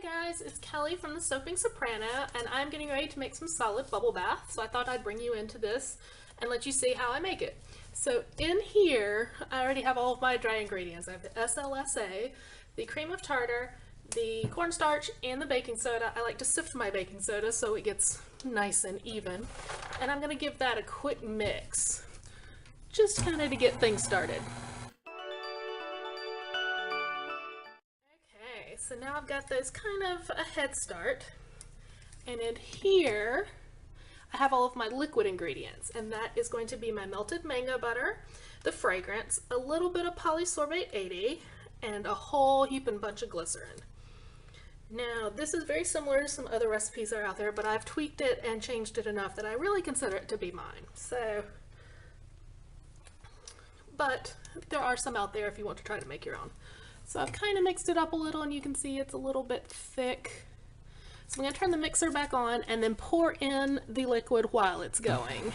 Guys, it's Kelly from the Soaping Soprano, and I'm getting ready to make some solid bubble bath, so I thought I'd bring you into this and let you see how I make it. So in here, I already have all of my dry ingredients. I have the SLSA, the cream of tartar, the cornstarch, and the baking soda. I like to sift my baking soda so it gets nice and even, and I'm going to give that a quick mix, just kind of to get things started. So now I've got this kind of a head start, and in here I have all of my liquid ingredients, and that is going to be my melted mango butter, the fragrance, a little bit of polysorbate 80, and a whole heaping bunch of glycerin. Now this is very similar to some other recipes that are out there, but I've tweaked it and changed it enough that I really consider it to be mine. But there are some out there if you want to try to make your own. So I've kind of mixed it up a little, and you can see it's a little bit thick. So I'm going to turn the mixer back on and then pour in the liquid while it's going.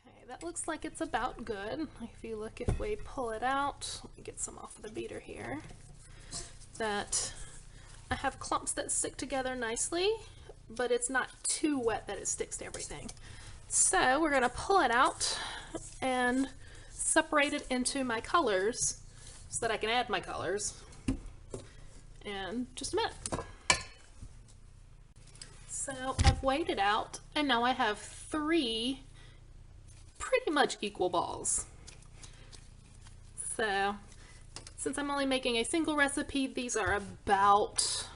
Okay, that looks like it's about good. If you look, if we pull it out, let me get some off the beater here. I have clumps that stick together nicely, but it's not too wet that it sticks to everything. So we're going to pull it out and separate it into my colors so that I can add my colors in just a minute. So I've weighed it out, and now I have 3 pretty much equal balls. So since I'm only making a single recipe, these are about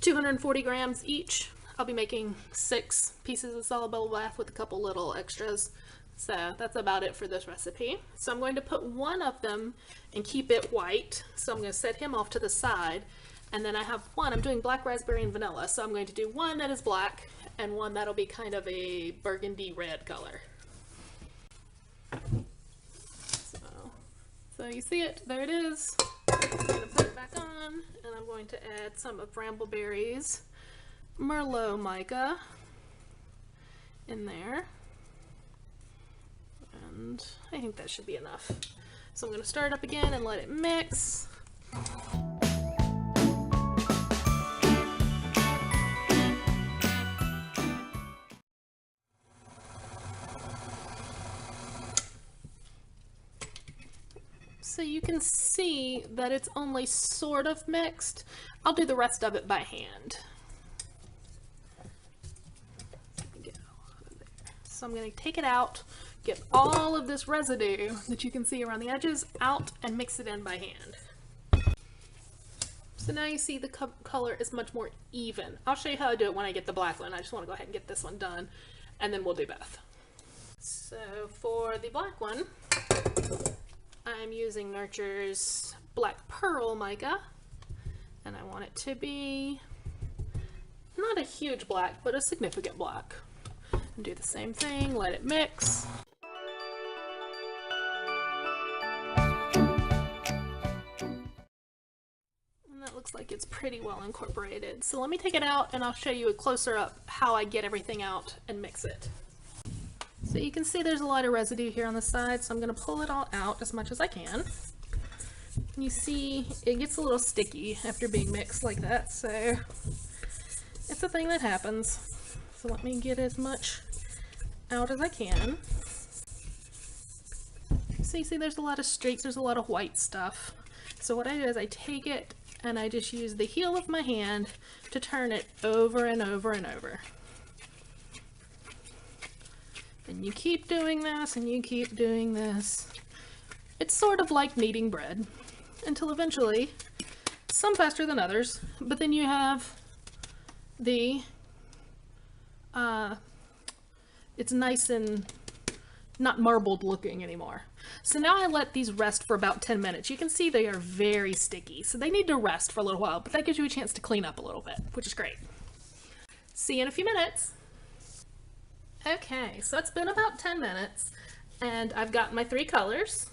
240 grams each. I'll be making 6 pieces of solid bubble bath with a couple little extras. So that's about it for this recipe. So I'm going to put one of them and keep it white. So I'm going to set him off to the side. And then I have one, I'm doing black raspberry and vanilla. So I'm going to do one that is black and one that'll be kind of a burgundy red color. So you see it, there it is. I'm going to put it back on, and I'm going to add some of Brambleberry's Merlot mica in there. And I think that should be enough. So I'm going to start it up again and let it mix. So you can see that it's only sort of mixed. I'll do the rest of it by hand. So I'm going to take it out, get all of this residue that you can see around the edges out, and mix it in by hand. So now you see the color is much more even. I'll show you how I do it when I get the black one. I just want to go ahead and get this one done, and then we'll do both. So for the black one, I'm using Nurture's Black Pearl mica, and I want it to be not a huge black, but a significant black. And do the same thing, let it mix. And that looks like it's pretty well incorporated. So let me take it out and I'll show you a closer up how I get everything out and mix it. So you can see there's a lot of residue here on the side, so I'm going to pull it all out as much as I can. You see it gets a little sticky after being mixed like that, so it's a thing that happens. So let me get as much out as I can. So you see there's a lot of streaks, there's a lot of white stuff. So what I do is I take it and I just use the heel of my hand to turn it over and over and over. And you keep doing this, and you keep doing this. It's sort of like kneading bread, until eventually, some faster than others, but then you have the, it's nice and not marbled looking anymore. So now I let these rest for about 10 minutes. You can see they are very sticky, so they need to rest for a little while, but that gives you a chance to clean up a little bit, which is great. See you in a few minutes. Okay, so it's been about 10 minutes, and I've got my 3 colors.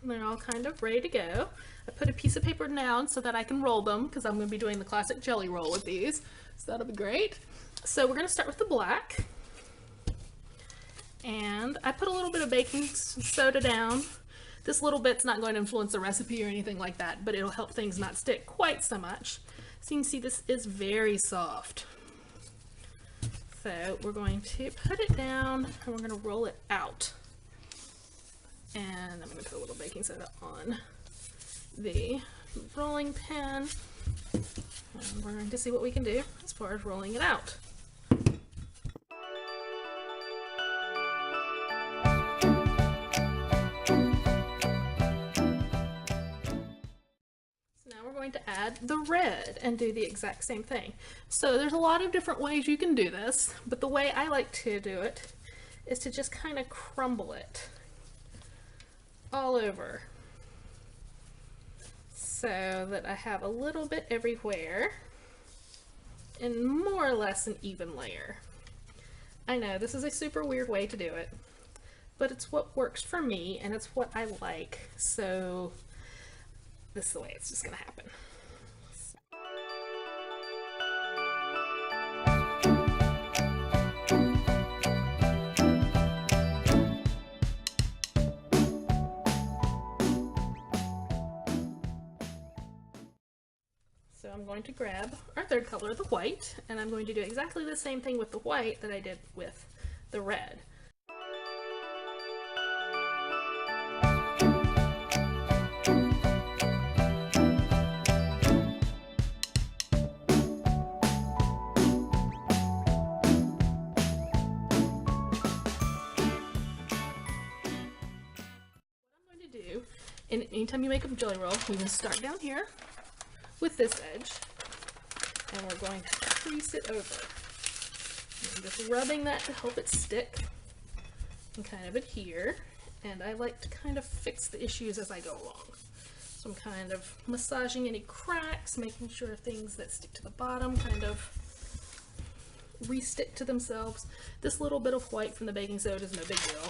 They're all kind of ready to go. I put a piece of paper down so that I can roll them, because I'm going to be doing the classic jelly roll with these, so that'll be great. So we're going to start with the black. And I put a little bit of baking soda down. This little bit's not going to influence the recipe or anything like that, but it'll help things not stick quite so much. So you can see this is very soft. So we're going to put it down and we're going to roll it out. And I'm going to put a little baking soda on the rolling pin. And we're going to see what we can do as far as rolling it out. To add the red and do the exact same thing. So there's a lot of different ways you can do this, but the way I like to do it is to just kind of crumble it all over so that I have a little bit everywhere and more or less an even layer. I know this is a super weird way to do it, but it's what works for me and it's what I like, so this is the way it's just going to happen. So I'm going to grab our third color, the white, and I'm going to do exactly the same thing with the white that I did with the red. And anytime you make a jelly roll, we're going to start down here with this edge, and we're going to crease it over. I'm just rubbing that to help it stick and kind of adhere, and I like to kind of fix the issues as I go along. So I'm kind of massaging any cracks, making sure things that stick to the bottom kind of re-stick to themselves. This little bit of white from the baking soda is no big deal.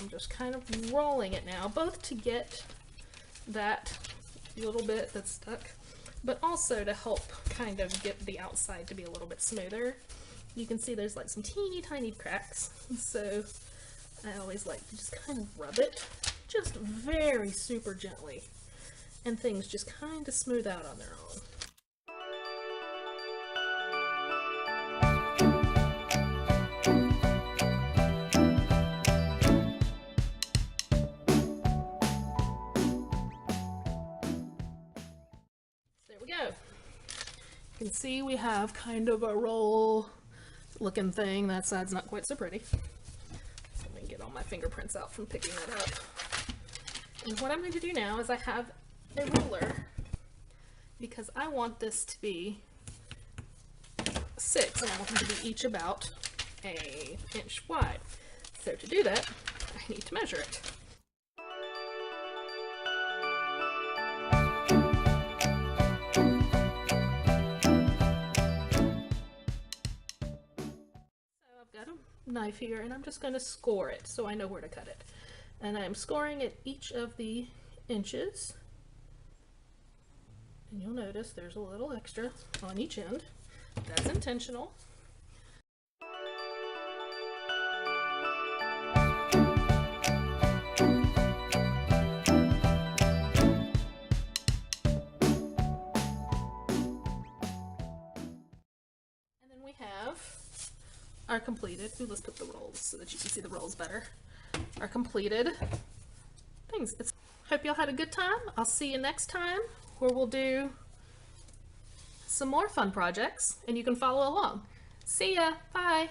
I'm just kind of rolling it now, both to get that little bit that's stuck, but also to help kind of get the outside to be a little bit smoother. You can see there's like some teeny tiny cracks, so I always like to just kind of rub it just very super gently, and things just kind of smooth out on their own. You can see we have kind of a roll looking thing. That side's not quite so pretty. So let me get all my fingerprints out from picking that up. And what I'm going to do now is I have a ruler, because I want this to be 6, and I want them to be each about an inch wide. So to do that, I need to measure it. Knife here, and I'm just going to score it so I know where to cut it, and I'm scoring at each of the inches, and you'll notice there's a little extra on each end. That's intentional. And then we have our completed, let's put the rolls so that you can see the rolls better, our completed things. Hope y'all had a good time. I'll see you next time, where we'll do some more fun projects and you can follow along. See ya, bye.